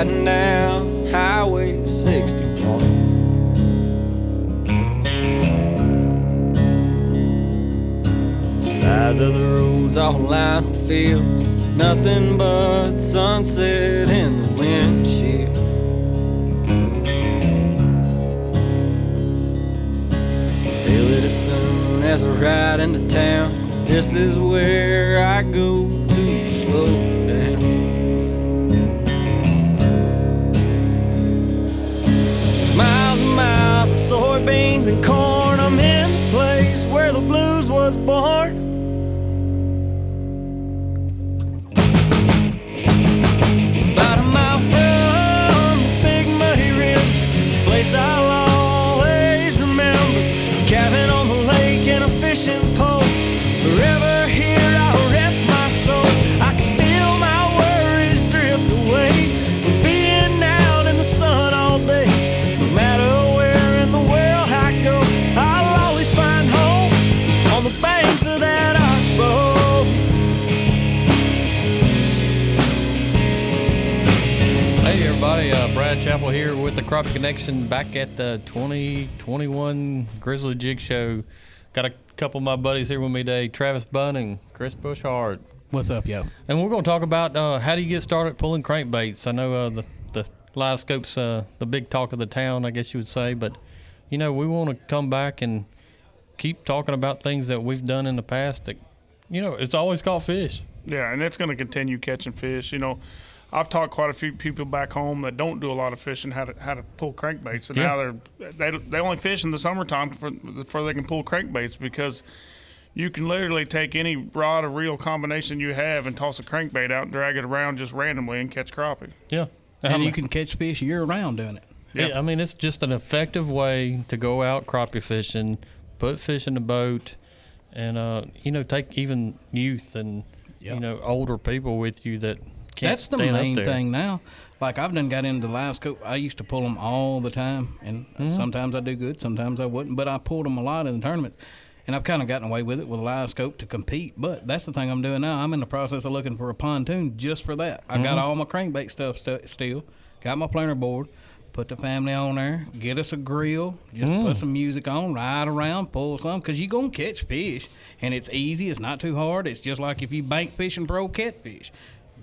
riding down Highway 61. Sides of the roads all lined with fields, nothing but sunset in the windshield. Feel it as soon as I ride into town. This is where I go to slow down. Miles and miles of soybeans and corn. I'm in the place where the blues was born. About a mile from the big muddy river, place I'll always remember. Cabin on the lake and a fishing pole. Forever here I'll rest my soul. I can feel my worries drift away from being out in the sun all day. No matter where in the world I go, I'll always find home on the banks of that oxbow. Hey everybody, Brad Chappell here with the Crappie Connection, back at the 2021 Grizzly Jig Show. Got a couple of my buddies here with me today, Travis Bunting, Chris Bushart. What's up, yo? And we're going to talk about how do you get started pulling crankbaits. I know the live scope's the big talk of the town, I guess you would say, but you know, we want to come back and keep talking about things that we've done in the past that, you know, it's always caught fish. Yeah, and it's going to continue catching fish. You know, I've taught quite a few people back home that don't do a lot of fishing how to pull crankbaits, and now they only fish in the summertime before they can pull crankbaits, because you can literally take any rod or reel combination you have and toss a crankbait out and drag it around just randomly and catch crappie. Yeah, And you can catch fish year round doing it. Yeah, I mean, it's just an effective way to go out crappie fishing, put fish in the boat, and you know, take even youth and you know, older people with you that can't. That's the main thing now. Like, I've done got into the live scope. I used to pull them all the time, and sometimes I do good, sometimes I wouldn't, but I pulled them a lot in the tournaments, and I've kind of gotten away with it with a live scope to compete. But that's the thing I'm doing now. I'm in the process of looking for a pontoon just for that. I got all my crankbait stuff still, got my planer board, put the family on there, get us a grill, just put some music on, ride around, pull some, because you're going to catch fish, and it's easy. It's not too hard. It's just like if you bank fishing for old catfish.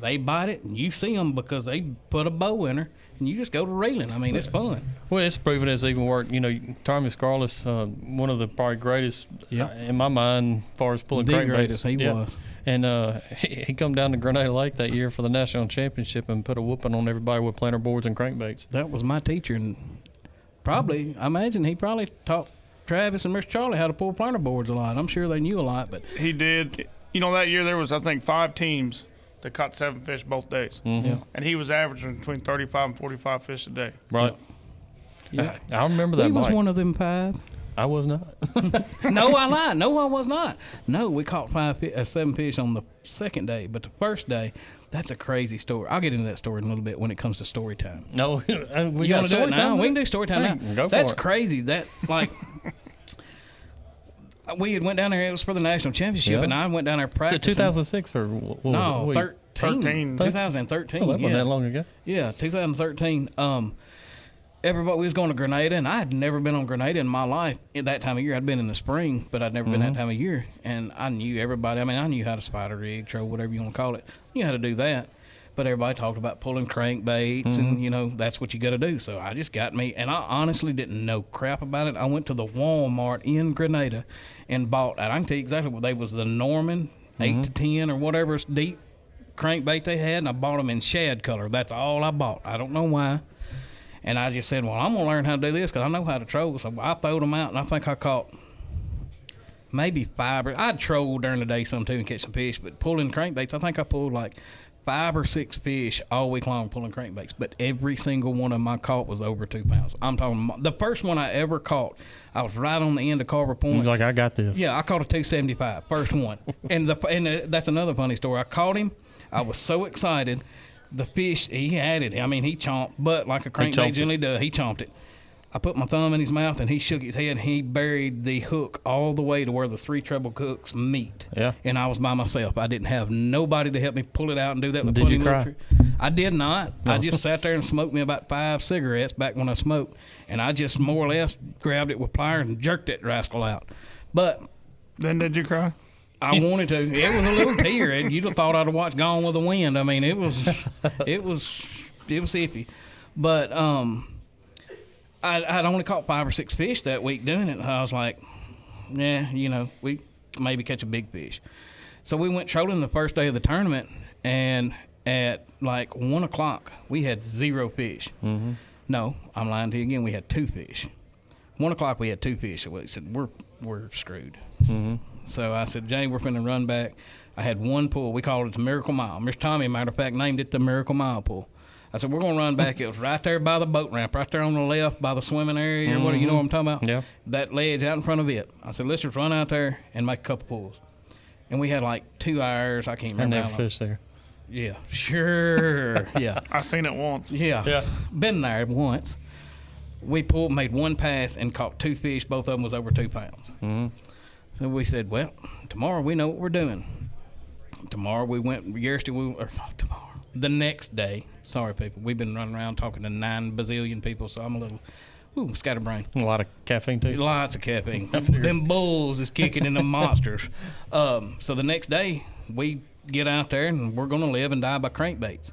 They bite it, and you see them because they put a bow in her, and you just go to reeling. I mean, it's fun. Well, it's proven it's even worked. You know, Tommy Scarless, one of the probably greatest in my mind as far as pulling crankbaits. The greatest, he was. And he come down to Grenada Lake that year for the national championship and put a whooping on everybody with planer boards and crankbaits. That was my teacher, and probably, I imagine he probably taught Travis and Miss Charlie how to pull planer boards a lot. I'm sure they knew a lot, but He did. You know, that year there was, I think, 5 teams that caught 7 fish both days. yeah. And he was averaging between 35 and 45 fish a day. Right. Yeah. I remember that. He was Mike. one of them 5. I was not. No, I lied. No, I was not. No, we caught 7 fish on the second day, but the first day, that's a crazy story. I'll get into that story in a little bit when it comes to story time. No, we You got want to do it story now? time? We can do story time Hey, now. go for That's it. crazy. That, like, we had went down there. It was for the national championship, Yeah. and I went down there Was it practicing. 2006 or what was No, it? 13. 2013. Oh, that wasn't yeah. that long ago. Yeah, 2013. Everybody was going to Grenada, and I had never been on Grenada in my life at that time of year. I'd been in the spring, but I'd never been that time of year. And I knew everybody. I mean, I knew how to spider rig, troll, whatever you want to call it. I knew how to do that. But everybody talked about pulling crankbaits, and, you know, that's what you got to do. So I just got me, and I honestly didn't know crap about it. I went to the Walmart in Grenada and bought, and I can tell you exactly what they was, the Norman 8 to 10 or whatever deep crankbait they had, and I bought them in shad color. That's all I bought. I don't know why. And I just said, well, I'm going to learn how to do this because I know how to troll. So I throwed them out, and I think I caught maybe 5. I'd troll during the day some too and catch some fish, but pulling crankbaits, I think I pulled like 5 or 6 fish all week long pulling crankbaits. But every single one of them I caught was over 2 pounds. I'm talking, the first one I ever caught, I was right on the end of Carver Point. He's like, I got this. Yeah, I caught a 275, first one. and that's another funny story. I caught him. I was so excited. The fish, he had it. I mean, he chomped, but like a crankbait generally does, he chomped it. I put my thumb in his mouth, and he shook his head, and he buried the hook all the way to where the 3 treble hooks meet. Yeah. And I was by myself. I didn't have nobody to help me pull it out and do that. With Did you cry? I did not. No. I just sat there and smoked me about 5 cigarettes back when I smoked, and I just more or less grabbed it with pliers and jerked that rascal out. But Then did you cry? I wanted to. It was a little tear. You'd have thought I'd have watched Gone with the Wind. I mean, it was iffy. But I'd only caught 5 or 6 fish that week doing it. I was like, yeah, we maybe catch a big fish. So we went trolling the first day of the tournament, and at like 1 o'clock, we had 0 fish. Mm-hmm. No, I'm lying to you again. We had 2 fish. 1 o'clock, we had 2 fish. So we said, we're screwed. Mm-hmm. So I said, Jay, we're finna run back. I had 1 pool. We called it the Miracle Mile. Mr. Tommy, matter of fact, named it the Miracle Mile pool. I said, we're going to run back. It was right there by the boat ramp, right there on the left by the swimming area. Or what, you know what I'm talking about? Yeah. That ledge out in front of it. I said, let's just run out there and make a couple pools. And we had like 2 hours. I can't I remember. never fished there. Yeah, sure. Yeah. I seen it once. Yeah. Yeah. Been there once. We made 1 pass and caught 2 fish. Both of them was over 2 pounds. Mm-hmm. So we said, well, tomorrow we know what we're doing. Tomorrow we went, the next day, sorry people, we've been running around talking to 9 bazillion people, so I'm a little, scatterbrained. A lot of caffeine too. Lots of caffeine. I figured. Them bulls is kicking in the monsters. So the next day, we get out there and we're going to live and die by crankbaits.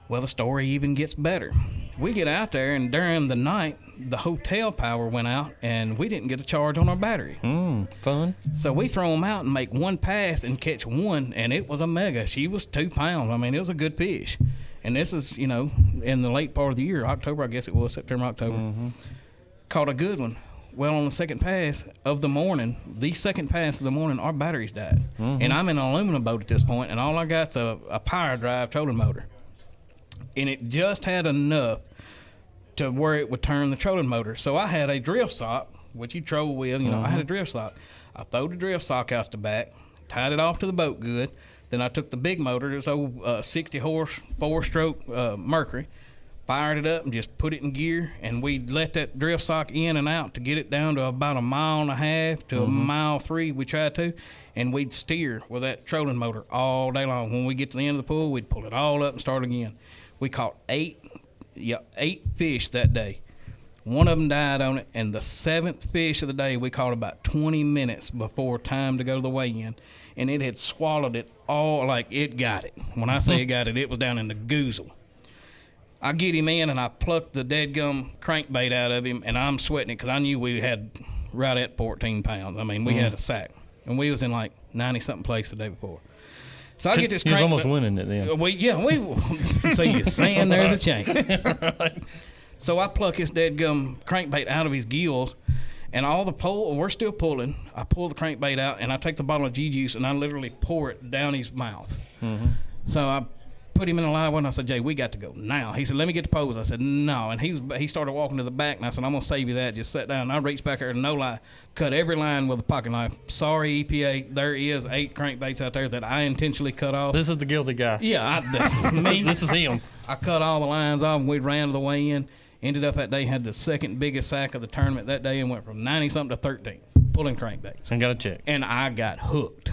Well, the story even gets better. We get out there, and during the night, the hotel power went out, and we didn't get a charge on our battery. Fun. So we throw them out and make 1 pass and catch 1, and it was a mega. She was 2 pounds. I mean, it was a good fish. And this is, in the late part of the year, October, I guess it was, September, October. Mm-hmm. Caught a good one. Well, on the second pass of the morning, our batteries died. Mm-hmm. And I'm in an aluminum boat at this point, and all I got's a power drive trolling motor. And it just had enough to where it would turn the trolling motor. So I had a drift sock, which you troll with, I had a drift sock. I threw the drift sock out the back, tied it off to the boat good. Then I took the big motor, this old 60 horse 4-stroke Mercury, fired it up and just put it in gear, and we let that drift sock in and out to get it down to about 1.5 miles to 1.3 miles we tried to, and we'd steer with that trolling motor all day long. When we get to the end of the pool, we'd pull it all up and start again. We caught 8 fish that day. 1 of them died on it, and the 7th fish of the day we caught about 20 minutes before time to go to the weigh-in, and it had swallowed it all. Like, it got it. When I say it got it, it was down in the goozle. I get him in, and I plucked the deadgum crankbait out of him, and I'm sweating it because I knew we had right at 14 pounds. I mean, we had a sack, and we was in like 90-something place the day before. So I get this crankbait. You was almost winning it then. We so you're saying there's a chance. Right. So I pluck his deadgum crankbait out of his gills, and all the pole, we're still pulling. I pull the crankbait out, and I take the bottle of G-Juice, and I literally pour it down his mouth. Mm-hmm. So I put him in a live one. I said, Jay, we got to go now. He said, let me get the pose. I said, no. And he started walking to the back, and I said, I'm going to save you that. Just sit down. And I reached back there, and no lie, cut every line with a pocket knife. Sorry, EPA, there is 8 crankbaits out there that I intentionally cut off. This is the guilty guy. Yeah, me. This is him. I cut all the lines off, and we ran to the weigh-in. Ended up that day, had the second biggest sack of the tournament that day, and went from 90-something to 13, pulling crankbaits. And got a check. And I got hooked.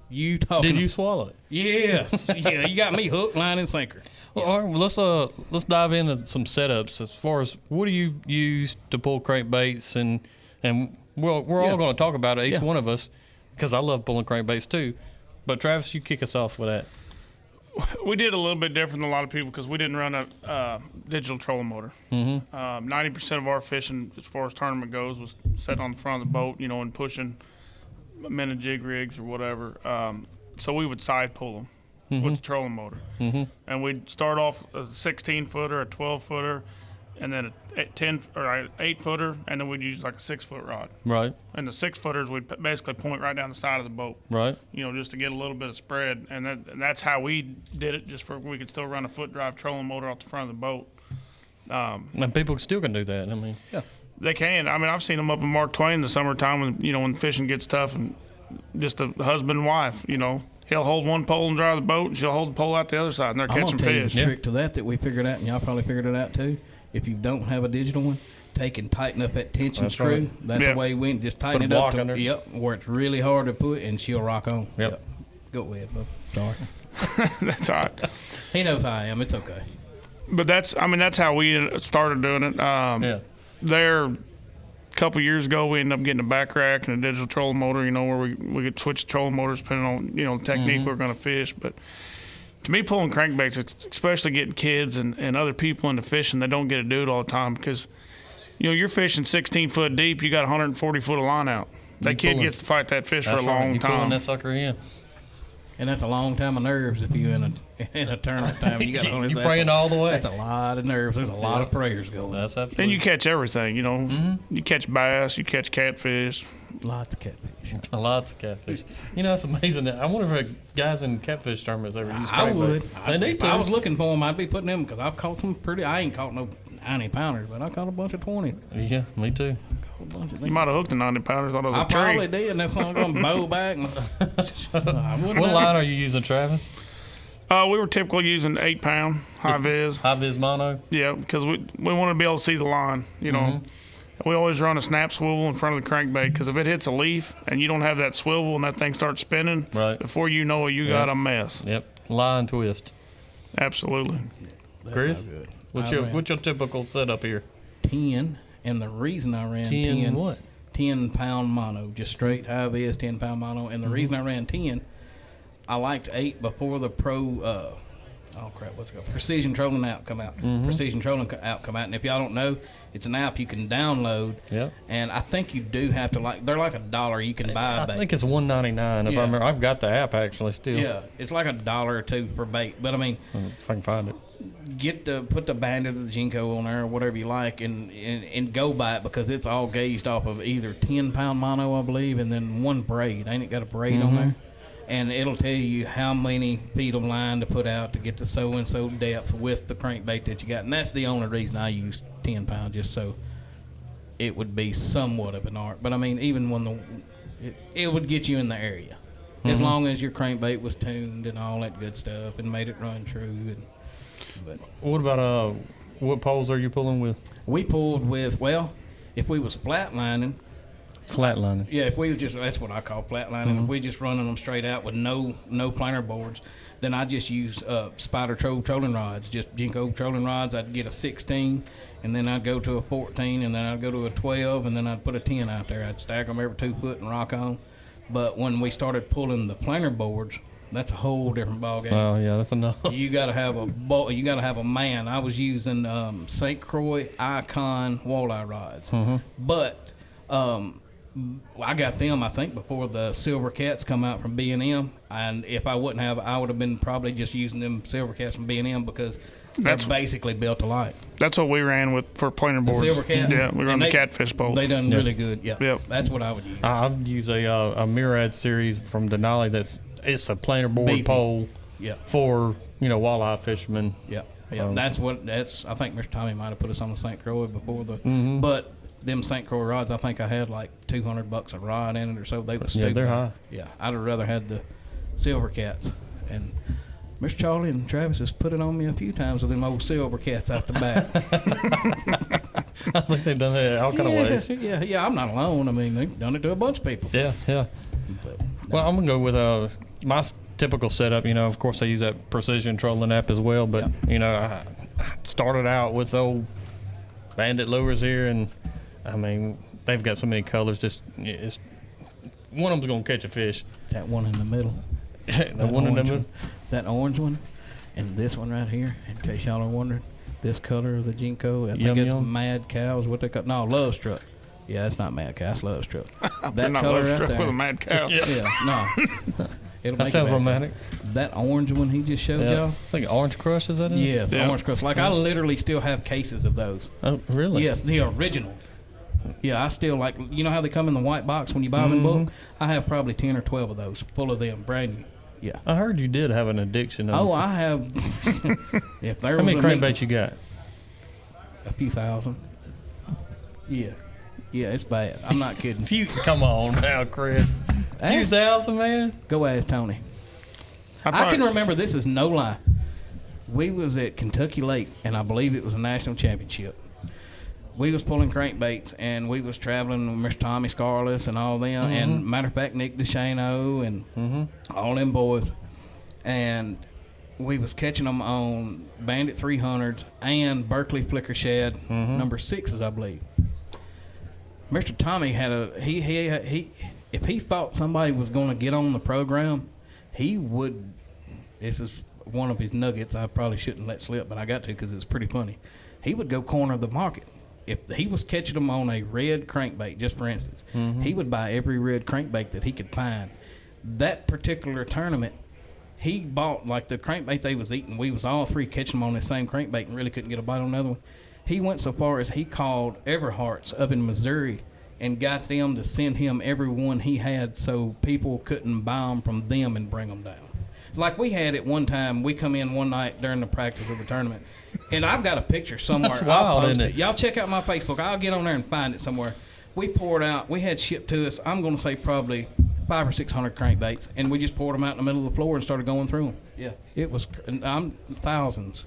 You talking? Did you swallow it? Yes. Yeah, you got me hooked, line, and sinker. Well, all right, well, let's dive into some setups as far as what do you use to pull crankbaits, and we're all going to talk about it, each one of us, because I love pulling crankbaits too. But Travis, you kick us off with that. We did a little bit different than a lot of people because we didn't run a digital trolling motor. 90% of our fishing, as far as tournament goes, was set on the front of the boat, and pushing minute jig rigs or whatever. So we would side pull them with the trolling motor. And we'd start off as a 16-footer, a 12-footer, and then a 10 or 8-footer, and then we'd use like a 6-foot rod. Right. And the 6-footers we'd basically point right down the side of the boat. Right. Just to get a little bit of spread, and that's how we did it. Just for we could still run a foot drive trolling motor off the front of the boat. And people still can do that. I mean, yeah, they can. I mean, I've seen them up in Mark Twain in the summertime when fishing gets tough, and just a husband and wife. He'll hold one pole and drive the boat, and she'll hold the pole out the other side, and they're catching fish. The trick to that we figured out, and y'all probably figured it out too. if you don't have a digital one, take and tighten up that tension screw. right. That's the way we went. Just tighten Put it a up block under. where it's really hard to put, and she'll rock on. Yep. Go ahead, bub. Sorry. That's all right. He knows how I am. It's okay. But that's how we started doing it. There, a couple years ago, we ended up getting a back rack and a digital trolling motor. You know, where we could switch trolling motors depending on the technique we're going to fish. But to me, pulling crankbaits, especially getting kids and other people into fishing, they don't get to do it all the time because you're fishing 16 foot deep. You got 140 foot of line out. That kid gets to fight that fish for a long time. Pulling that sucker in. And that's a long time of nerves if you in a tournament time. You got you praying all the way. That's a lot of nerves. There's a lot of prayers going. That's absolutely. And you catch everything. You catch bass, you catch catfish. Lots of catfish. Lots of catfish. It's amazing. I wonder if guys in catfish tournaments ever use I would. They need to. I was looking for them. I'd be putting them because I've caught some pretty. I ain't caught no 90 pounders, but I caught a bunch of 20. Yeah, me too. You might have hooked a 90 pounders out of I a tree. probably did, and that song going to bow back. What line are you using, Travis? We were typically using 8 pound high vis. High vis mono? Yeah, because we want to be able to see the line, We always run a snap swivel in front of the crankbait because if it hits a leaf and you don't have that swivel and that thing starts spinning, right, before you know it, you got a mess. Yep, line twist. Absolutely. Chris, what's your typical setup here? 10, and the reason I ran 10 what? 10 pound mono, just straight high vis 10 pound mono, and the reason I ran 10, I liked 8 before the pro. What's it called? Precision Trolling app come out. Precision Trolling app come out, and if y'all don't know, it's an app you can download. Yep. And I think you do have to they're like $1 you can buy. I think it's $1.99 if I remember. I've got the app actually still. Yeah, it's like $1 or $2 per bait. But I mean, if I can find it, put the Bandit or the Jinko on there or whatever you like, and go by it because it's all gauged off of either 10 pound mono, I believe, and then one braid. Ain't it got a braid on there? And it'll tell you how many feet of line to put out to get to so-and-so depth with the crankbait that you got. And that's the only reason I use 10 pound, just so it would be somewhat of an art. But, I mean, even when it would get you in the area. As long as your crankbait was tuned and all that good stuff and made it run true. But what about, what poles are you pulling with? We pulled with, if we was flatlining. Flatlining. Yeah, if we was just, that's what I call flatlining. If we just running them straight out with no planer boards, then I just use spider trolling rods, just Jinko trolling rods. I'd get a 16, and then I'd go to a 14, and then I'd go to a 12, and then I'd put a 10 out there. I'd stack them every 2 foot and rock on. But when we started pulling the planer boards, that's a whole different ballgame. Oh yeah, that's enough. You got to have a man. I was using St. Croix Icon walleye rods, but I got them, I think, before the Silver Cats come out from B&M, and if I wouldn't have, I would have been probably just using them Silver Cats from B&M because they're basically built alike. That's what we ran with for planer boards. Silver Cats? Yeah, we run the catfish poles. They done really good. Yeah, Yep. That's what I would use. I've used a Mirad series from Denali it's a planer board pole for walleye fishermen. Yeah, I think Mr. Tommy might have put us on the St. Croix before but them St. Croix rods, I think I had like $200 a rod in it or so. They were stupid. Yeah, they're high. Yeah, I'd have rather had the Silver Cats. And Mr. Charlie and Travis has put it on me a few times with them old Silver Cats out the back. I think they've done that all kind of ways. Yeah, I'm not alone. I mean, they've done it to a bunch of people. Yeah. But, well, I'm going to go with my typical setup. Of course, I use that Precision Trolling app as well. But, I started out with old Bandit lures here, and I mean, they've got so many colors. It's one of them's gonna catch a fish. That one in the middle. That orange one, and this one right here. In case y'all are wondering, this color of the Jinko, I think it's Mad Cow is what they call. No, Love Struck. Yeah, it's not Mad Cow. It's Love Struck. That not color Love right Struck there with a Mad Cow. No. That sounds romantic. That orange one he just showed y'all. It's like Orange Crush, is that it? Yes, Orange Crush. Like I literally still have cases of those. Oh, really? Yes, the original. Yeah, I still like, how they come in the white box when you buy them in bulk? I have probably 10 or 12 of those, full of them, brand new. Yeah. I heard you did have an addiction. I have. If there How was many crankbaits you got? A few thousand. Yeah. Yeah, it's bad. I'm not kidding. Come on now, Chris. A few thousand, man? Go ask Tony. I can remember, this is no lie. We was at Kentucky Lake, and I believe it was a national championship. We was pulling crankbaits, and we was traveling with Mr. Tommy Scarless and all them, and matter of fact, Nick DeShano and all them boys. And we was catching them on Bandit 300s and Berkeley Flicker Shad number 6s, I believe. Mr. Tommy had he if he thought somebody was going to get on the program, he would. This is one of his nuggets I probably shouldn't let slip, but I got to because it's pretty funny. He would go corner the market. If he was catching them on a red crankbait, just for instance, he would buy every red crankbait that he could find. That particular tournament, he bought, like the crankbait they was eating, we was all three catching them on the same crankbait and really couldn't get a bite on another one. He went so far as he called Everhart's up in Missouri and got them to send him every one he had so people couldn't buy them from them and bring them down. Like we had it one time, we come in one night during the practice of the tournament, and I've got a picture somewhere. That's wild, isn't it? Y'all check out my Facebook. I'll get on there and find it somewhere. We poured out, we had shipped to us, I'm going to say probably 500 or 600 crankbaits, and we just poured them out in the middle of the floor and started going through them. Yeah. It was thousands.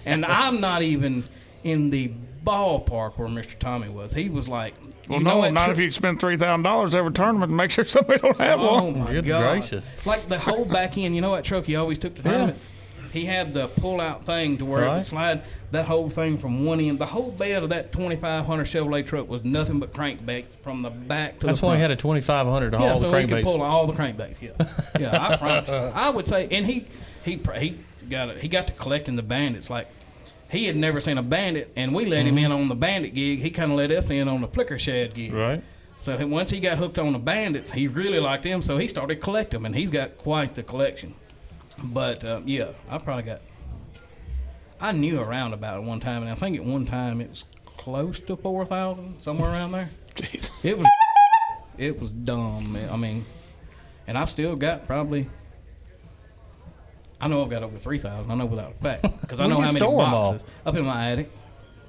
And I'm not even in the ballpark where Mr. Tommy was. He was like, well, no, not if you spend $3,000 every tournament to make sure somebody don't have one. Oh, my Good God. gracious. Like the whole back end, you know that truck he always took to tournament? He had the pull-out thing to where it would slide that whole thing from one end. The whole bed of that 2500 Chevrolet truck was nothing but crankbaits from the back to That's the front. why he had a 2500 to haul the so crankbaits. he could pull all the crankbaits. Yeah, I promise you. I would say, and he got to collecting the bandits. Like he had never seen a bandit, and we let him in on the bandit gig. He kind of let us in on the flicker shad gig. Right. So once he got hooked on the bandits, he really liked them. So he started collecting them, and he's got quite the collection. But yeah, I knew around about it one time, and I think at one time it was close to 4,000, somewhere around there. Jesus. It was dumb. I mean, and I still got probably. I know I've got over 3,000. I know without a fact because I know how many boxes up in my attic.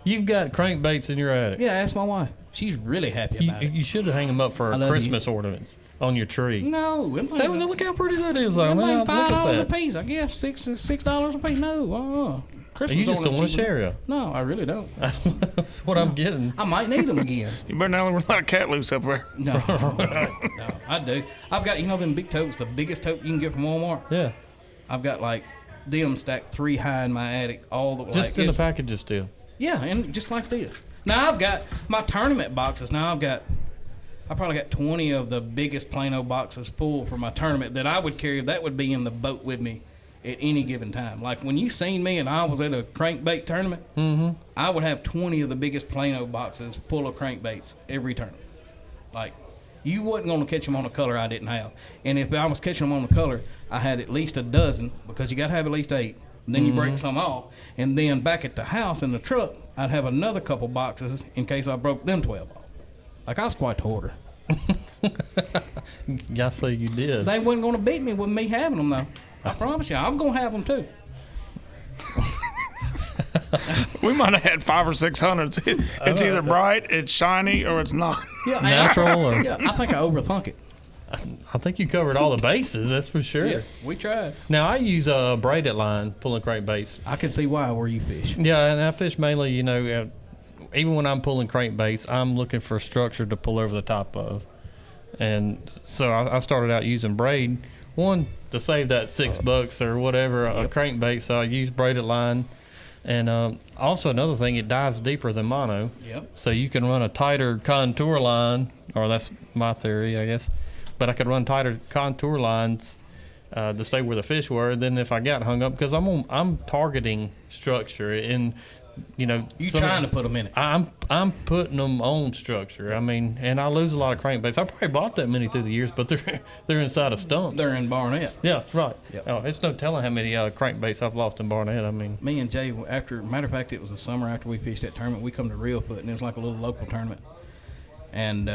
You've got crankbaits in your attic. Yeah, ask my wife. She's really happy about it. You should hang them up for Christmas ornaments on your tree. No, Look how pretty that is. I mean, $5 look at a that. piece. I guess $6 a piece. No, Christmas You just don't want to share them. No, I really don't. That's what I'm getting. I might need them again. You better not let a cat loose up there. No, I do. I've got them big totes, the biggest tote you can get from Walmart. Yeah. I've got like them stacked 3 high in my attic, all the way. Just in the packages still. Yeah, and just like this. Now I've got my tournament boxes. Now I probably got 20 of the biggest Plano boxes full for my tournament that I would carry. That would be in the boat with me at any given time. Like when you seen me and I was at a crankbait tournament, I would have 20 of the biggest Plano boxes full of crankbaits every tournament. Like you wasn't going to catch them on a color I didn't have. And if I was catching them on the color, I had at least a dozen because you got to have at least 8. And then you break some off. And then back at the house in the truck, I'd have another couple boxes in case I broke them 12 off. Like I was quite the hoarder. Y'all say you did. They wasn't going to beat me with me having them though. I promise you, I'm going to have them too. We might have had 500 or 600. It's either bright, it's shiny, or it's not. Yeah, Natural or yeah, I think I overthunk it. I think you covered all the bases, that's for sure. Yeah, we tried. Now I use a braided line pulling crankbaits. I can see why where you fish. Yeah, and I fish mainly, even when I'm pulling crankbaits, I'm looking for a structure to pull over the top of. And so I started out using braid. One, to save that $6 or whatever a crankbait, so I use braided line. And also another thing, it dives deeper than mono. Yep. So you can run a tighter contour line, or that's my theory, I guess. But I could run tighter contour lines to stay where the fish were. Then if I got hung up, because I'm targeting structure, and you trying to put them in it. I'm putting them on structure. I mean, and I lose a lot of crankbaits. I probably bought that many through the years, but they're inside of stumps. They're in Barnett. Yeah, right. Yep. Oh, it's no telling how many crankbaits I've lost in Barnett. I mean, me and Jay, matter of fact, it was the summer after we fished that tournament. We come to Reelfoot, and it was like a little local tournament, and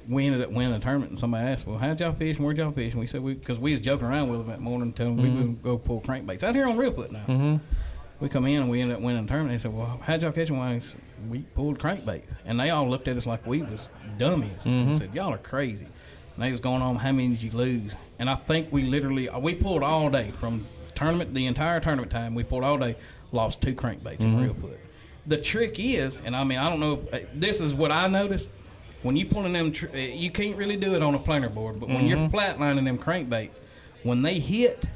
we ended up winning the tournament. And somebody asked, "Well, how'd y'all fish? And where'd y'all fish?" And we said, because we was joking around with them that morning, telling them we would go pull crankbaits out here on Reelfoot now. Mm-hmm. We come in and we ended up winning the tournament. They said, "Well, how'd y'all catch them?" Well, we pulled crankbaits, and they all looked at us like we was dummies and said, "Y'all are crazy." And they was going on, "How many did you lose?" And I think we pulled all day from tournament, the entire tournament time, we pulled all day, lost 2 crankbaits in reel put. The trick is, and I mean, I don't know, this is what I noticed, when you pulling them, you can't really do it on a planer board, but when you're flatlining them crankbaits, when they hit,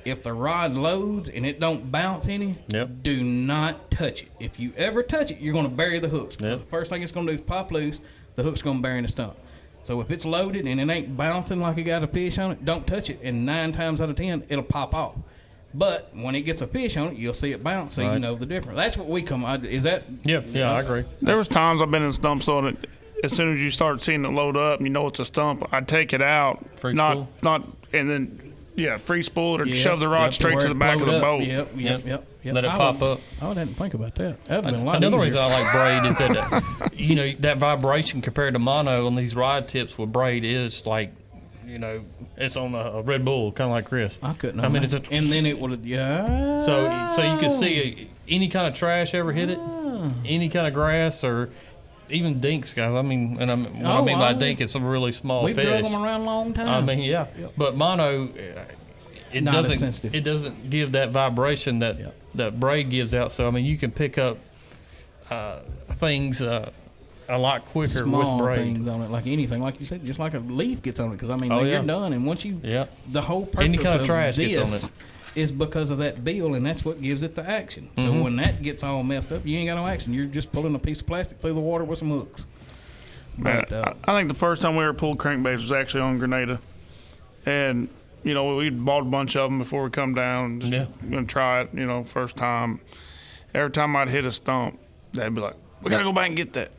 if the rod loads and it don't bounce any, do not touch it. If you ever touch it, you're going to bury the hooks. Because the first thing it's going to do is pop loose, the hook's going to bury in the stump. So if it's loaded and it ain't bouncing like it got a fish on it, don't touch it. And 9 times out of 10, it'll pop off. But when it gets a fish on it, you'll see it bounce, so you know the difference. That's what we come. Is that? Yeah, I agree. There was times I've been in stumps though that as soon as you start seeing it load up and you know it's a stump, I'd take it out, not and then free spool it or shove the rod straight to the back of the boat. Yep. Let it pop up. I didn't think about that. That'd been a lot Another easier. reason I like braid is that that vibration compared to mono on these rod tips with braid is like, it's on a Red Bull, kind of like Chris. I couldn't. I mean, it's and then it would So you can see any kind of trash ever hit it, any kind of grass or even dinks, guys. I mean, and what I mean by dink, it's a really small we've fish. drug them around a long time. I mean, but mono, it Not as sensitive. It doesn't give that vibration that braid gives out. So I mean, you can pick up things a lot quicker Small with braid. things on it, like anything, like you said, just like a leaf gets on it. Because I mean, you're done, and once you, the whole purpose any kind of trash this gets on it is because of that bill, and that's what gives it the action. So when that gets all messed up, you ain't got no action. You're just pulling a piece of plastic through the water with some hooks. But, I think the first time we ever pulled crankbaits was actually on Grenada, and we bought a bunch of them before we come down. Just gonna try it. First time. Every time I'd hit a stump, they'd be like, "We gotta go back and get that."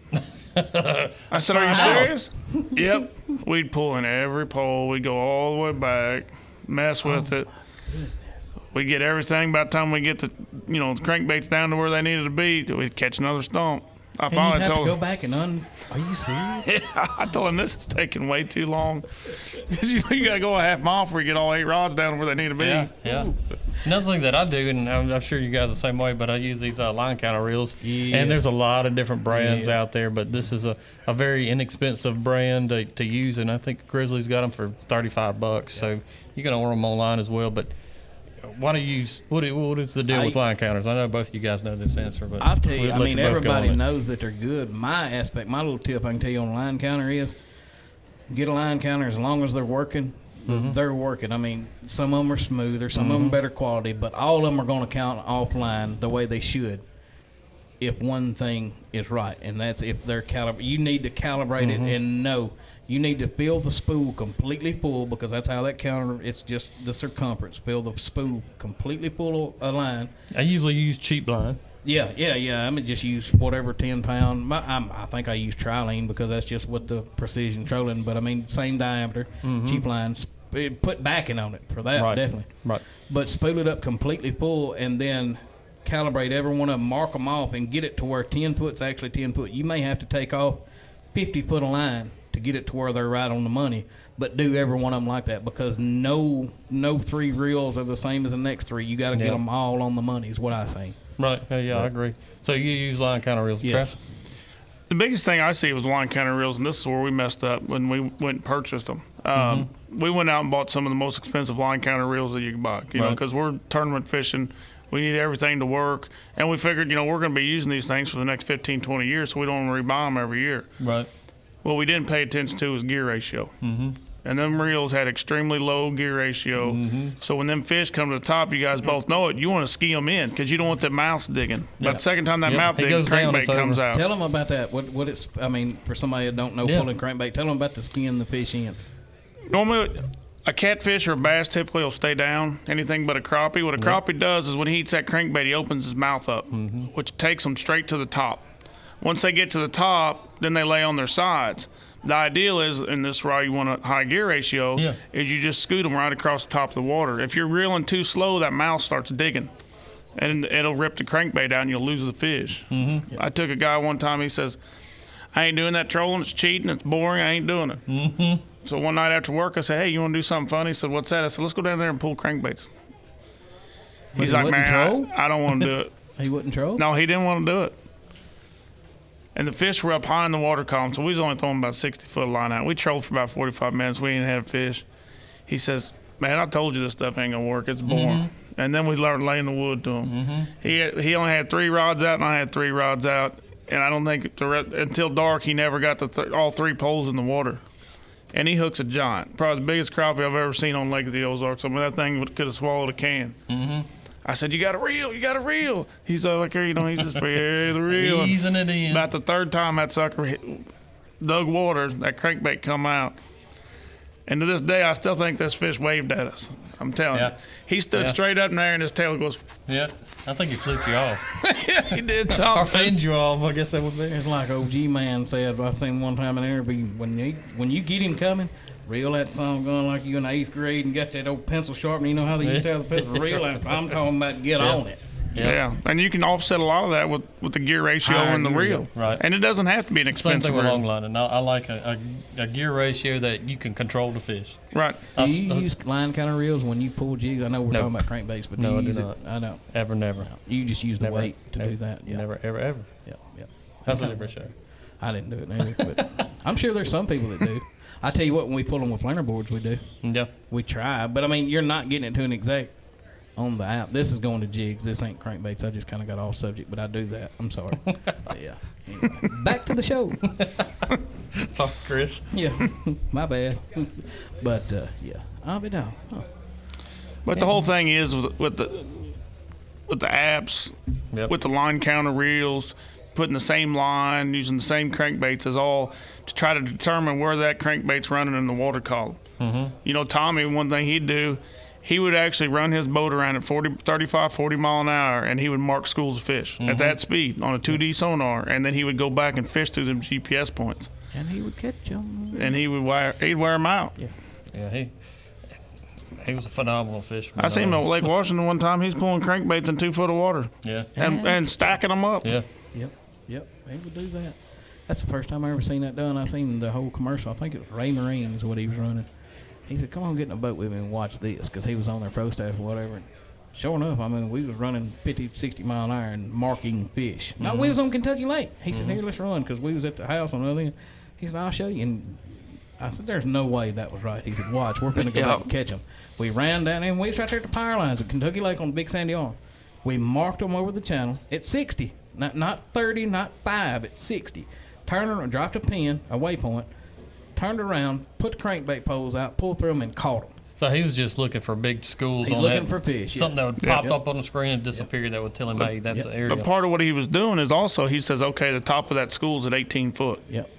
I said, "Are you serious?" Yep. We'd pull in every pole. We'd go all the way back, mess with it. We get everything. By the time we get the crankbaits down to where they needed to be, we'd catch another stump. I finally told him, go back and Are you serious? I told him this is taking way too long. you got to go a half mile before you get all 8 rods down where they need to be. Yeah. Another thing that I do, and I'm sure you guys are the same way, but I use these line counter reels. And there's a lot of different brands out there, but this is a very inexpensive brand to use, and I think Grizzly's got them for $35. So you can order them online as well. But why do you use what is the deal with line counters? I know both of you guys know this answer, but I'll tell you. I mean, everybody knows knows that they're good. My little tip I can tell you on a line counter is get a line counter as long as they're working. They're working. I mean, some of them are smoother, some of them better quality, but all of them are going to count offline the way they should if one thing is right, and that's if they're you need to calibrate it and know. You need to fill the spool completely full because that's how that counter, it's just the circumference. Fill the spool completely full of line. I usually use cheap line. Yeah. I'm going to just use whatever 10-pound. I think I use trilene because that's just what the precision trolling. But, I mean, same diameter, cheap line. Put backing on it for that, definitely. Right. But spool it up completely full and then calibrate every one of them, mark them off, and get it to where 10 foot's actually 10 foot. You may have to take off 50 foot of line to get it to where they're right on the money, but do every one of them like that because no 3 reels are the same as the next 3. You got to get them all on the money is what I say. Right. I agree. So you use line counter reels, yes. Travis? The biggest thing I see was line counter reels, and this is where we messed up when we went and purchased them. We went out and bought some of the most expensive line counter reels that you can buy, because we're tournament fishing. We need everything to work, and we figured, we're going to be using these things for the next 15, 20 years, so we don't want to rebuy them every year. Right. What we didn't pay attention to was gear ratio. And them reels had extremely low gear ratio. So when them fish come to the top, you guys both know it, you want to ski them in because you don't want that mouth digging. But the second time that mouth digging, crankbait comes out. Tell them about that. What it's, I mean, for somebody that don't know pulling crankbait, tell them about the skiing the fish in. Normally, a catfish or a bass typically will stay down, anything but a crappie. What a crappie does is when he eats that crankbait, he opens his mouth up, which takes them straight to the top. Once they get to the top, then they lay on their sides. The ideal is, and this is why you want a high gear ratio, is you just scoot them right across the top of the water. If you're reeling too slow, that mouth starts digging, and it'll rip the crankbait out, and you'll lose the fish. I took a guy one time, he says, I ain't doing that trolling, it's cheating, it's boring, I ain't doing it. So one night after work, I said, hey, you want to do something funny? He said, what's that? I said, let's go down there and pull crankbaits. He's like, man, I don't want to do it. He wouldn't troll? No, he didn't want to do it. And the fish were up high in the water column, so we was only throwing about 60-foot line out. We trolled for about 45 minutes. We ain't had a fish. He says, man, I told you this stuff ain't going to work. It's boring. and then we learned laying the wood to him. He only had 3 rods out, and I had 3 rods out, and I don't think until dark he never got all 3 poles in the water. And he hooks a giant, probably the biggest crappie I've ever seen on Lake of the Ozarks. I mean, that thing could have swallowed a can. I said, you got a reel, you got a reel. He's like, he's just the reel. Easing it in. About the 3rd time that sucker dug water, that crankbait come out. And to this day, I still think this fish waved at us. I'm telling you. He stood straight up in there, and his tail goes. Yeah, I think he flipped you off. Yeah, he did Or something. fanned you off, I guess that would be. It's like old G-Man said, I seen one time in an interview, when you get him coming, reel that son gun like you in the 8th grade and got that old pencil sharpener. You know how they used to have the pencil reel? I'm talking about get on it. Yeah, and you can offset a lot of that with the gear ratio and the reel. Right. And it doesn't have to be an Same expensive thing with reel. long line, and I like a gear ratio that you can control the fish. Right. Do you use line kind of reels when you pull jigs? I know we're talking about crankbaits, but do you use it? I don't. Ever, never. You just use the Never. weight to do that. Yeah. Never, ever, ever. Yeah. How's it ever show? I didn't do it neither, but I'm sure there's some people that do. I tell you what, when we pull them with planer boards, we do. Yeah. We try, but I mean, you're not getting it to an exact on the app. This is going to jigs. This ain't crankbaits. I just kind of got off subject, but I do that. I'm sorry. Yeah. Anyway, back to the show. Sorry, Chris. Yeah, my bad. But yeah, I'll be down. Huh. But the whole thing is with the apps, with the line counter reels, putting the same line, using the same crankbaits as all to try to determine where that crankbait's running in the water column. You know, Tommy, one thing he'd do, he would actually run his boat around at 35, 40 mile an hour, and he would mark schools of fish at that speed on a 2D sonar, and then he would go back and fish through them GPS points. And he would catch them. And he'd wear them out. Yeah, he was a phenomenal fisherman. I seen him at Lake Washington one time. He's pulling crankbaits in 2 foot of water. Yeah. And stacking them up. Yeah. Yep, he would do that. That's the first time I ever seen that done. I seen the whole commercial. I think it was Ray Marine is what he was running. He said, come on, get in a boat with me and watch this, because he was on their pro staff or whatever. And sure enough, I mean, we was running 50, 60 mile an hour and marking fish. Now, we was on Kentucky Lake. He said, here, let's run, because we was at the house on the other end. He said, I'll show you. And I said, there's no way that was right. He said, watch, we're going to go back and catch them. We ran down there, and we was right there at the power lines at Kentucky Lake on Big Sandy Arm. We marked them over the channel at 60. Not 30, not 5, it's 60. Turned around, dropped a pin, a waypoint, turned around, put the crankbait poles out, pulled through them, and caught them. So he was just looking for big schools. He's on looking that, for fish. Something that would pop up on the screen and disappear that would tell him, hey, that's the area. But part of what he was doing is also, he says, okay, the top of that school's at 18 foot. Yep.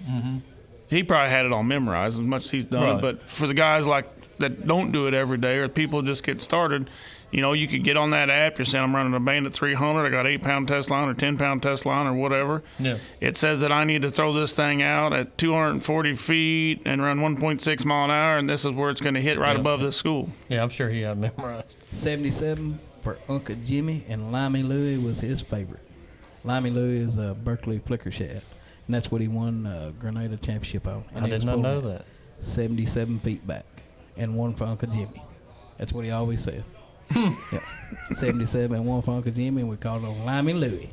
He probably had it all memorized as much as he's done it. But for the guys like that don't do it every day, or people just get started, you know, you could get on that app. You're saying, I'm running a Bandit 300. I got 8-pound test line or 10-pound test line or whatever. Yeah. It says that I need to throw this thing out at 240 feet and run 1.6 mile an hour, and this is where it's going to hit right above this school. Yeah, I'm sure he had memorized. 77 for Uncle Jimmy, and Limey Louie was his favorite. Limey Louie is a Berkeley flicker shad, and that's what he won Grenada championship on. And I did not know that. 77 feet back, and one for Uncle Jimmy. That's what he always said. Yep. 77 and one for Uncle Jimmy, and we called him Limey Louie.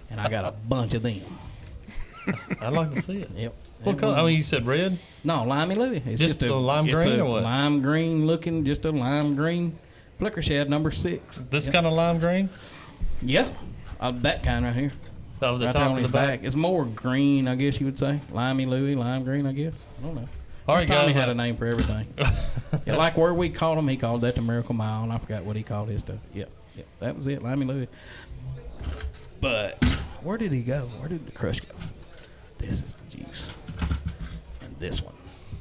And I got a bunch of them. I'd like to see it. Yep. What color? I mean, you said red? No, Limey Louie. It's Just a lime it's green a or what? lime green looking, just a lime green flicker shad number 6. This kind of lime green? Yep. That kind right here. Oh, the Right top there of on the his back. It's more green, I guess you would say. Limey Louie, lime green, I guess. I don't know. All right, Tommy guys. had a name for everything. Yeah, like where we called him, he called that the Miracle Mile, and I forgot what he called his stuff. Yep. That was it, Limey Louie. But where did he go? Where did the crush go? This is the juice. And this one.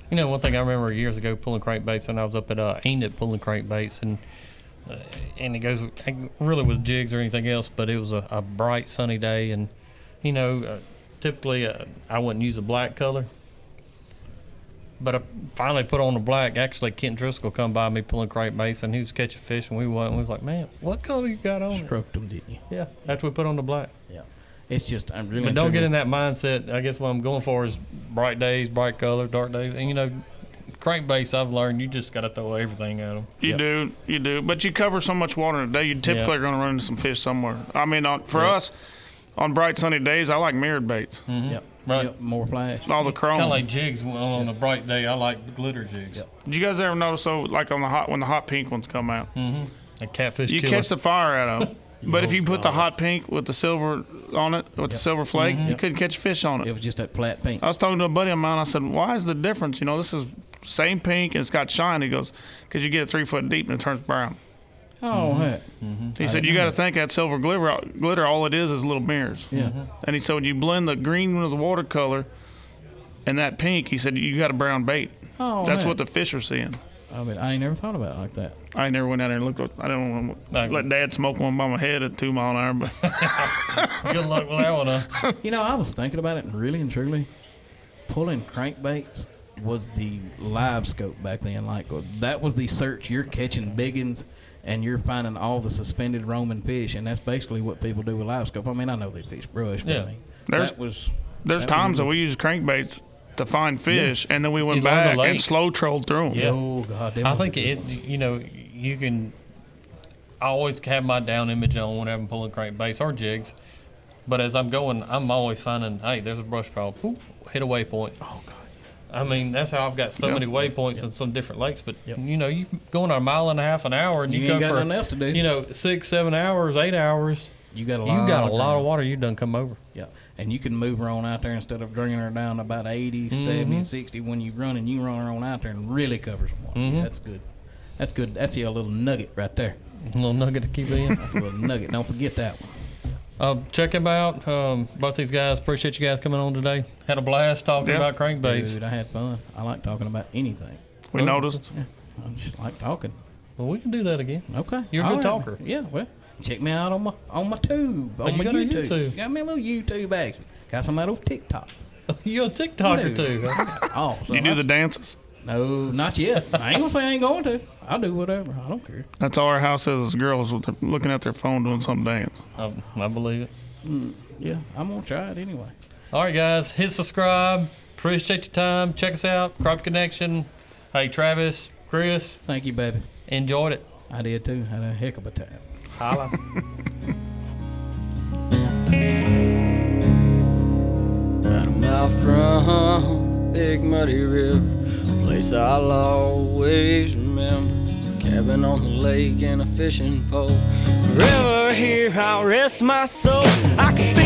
You know, one thing I remember years ago pulling crankbaits, and I was up at Enid pulling crankbaits, and it goes really with jigs or anything else, but it was a bright sunny day, and you know, typically I wouldn't use a black color, but I finally put on the black. Actually, Kent Driscoll come by me pulling crankbaits, and he was catching fish, and we was like, man, what color you got on it? Stroked them, didn't you? Yeah, after we put on the black. Yeah. It's just, I'm really. But don't get in that mindset. I guess what I'm going for is bright days, bright color, dark days, and you know, crankbaits, I've learned you just got to throw everything at them. You do. But you cover so much water in a day, you typically are going to run into some fish somewhere. I mean, for us, on bright sunny days, I like mirrored baits. Mm-hmm. Yep. Right. Yep. More flash. All the chrome. Kind of like jigs on a bright day. I like the glitter jigs. Yep. Did you guys ever notice, like when the hot pink ones come out? Mm-hmm. A catfish You killer. catch the fire out of them. But if Oh, you put the God. hot pink with the silver on it, with the silver flake, you couldn't catch fish on It it. was just that flat pink. I was talking to a buddy of mine. I said, "Why is the difference? You know, this is same pink and it's got shine." He goes, "Because you get it 3 foot deep and it turns brown." Oh, heck. He said, "You got to think that silver glitter. All it is little mirrors." Yeah. And he said, "When you blend the green with the watercolor and that pink," he said, "you got a brown bait." Oh, That's heck. what the fish are seeing. I mean, I ain't never thought about it like that. I never went out there and looked. I don't want to let Dad smoke one by my head at 2 mile an hour, but Good luck with that one, huh? You know, I was thinking about it, and really and truly, pulling crankbaits was the live scope back then. Like, that was the search. You're catching biggins, and you're finding all the suspended roaming fish, and that's basically what people do with live scope. I mean, I know they fish brush, but Yeah. I mean, There's that times that was we use crankbaits to find fish, and then we went You learn the back lake. and slow trolled through them. Yeah. Oh God, them I was think a good it. one. You know, you can. I always have my down image on whenever I'm pulling crankbaits or jigs, but as I'm going, I'm always finding, hey, there's a brush pile. Poop, hit a waypoint. Oh God, I mean, that's how I've got so Yep. many waypoints in some different lakes. But Yep. you know, you going a mile and a half an hour, and You you, ain't go got for nothing else to do. you know 6, 7 hours, 8 hours. you got a lot. You've got a lot of ground. water. You done come over. Yeah, and you can move her on out there instead of bringing her down to about 80, 70, 60. When you running, you can run her on out there and really cover some water. Yeah, that's good. That's good. That's your little nugget right there. A little nugget to keep in. That's a little nugget. Don't forget that one. Check them out. Both these guys. Appreciate you guys coming on today. Had a blast talking Yeah. about crankbaits. Dude, I had fun. I like talking about anything. We noticed. Yeah, I just like talking. Well, we can do that again. Okay, You're a all good right. talker. Yeah, well, check me out on my tube, on you my got a YouTube. YouTube? Got me a little YouTube action. Got some out on TikTok. You're a TikToker Dude. too. Huh? Oh, so You do the dances. No, not yet. I ain't gonna say I ain't going to. I'll do whatever. I don't care. That's all our house is girls with looking at their phone doing some dance. I believe it. Yeah, I'm gonna try it anyway. All right, guys, hit subscribe. Appreciate your time. Check us out. Crappie Connection. Hey, Travis, Chris, Thank you, baby. enjoyed it. I did too. Had a heck of a time. Holla. About a mile from Big Muddy River, a place I'll always remember. Cabin on the lake and a fishing pole. Forever here I'll rest my soul. I can feel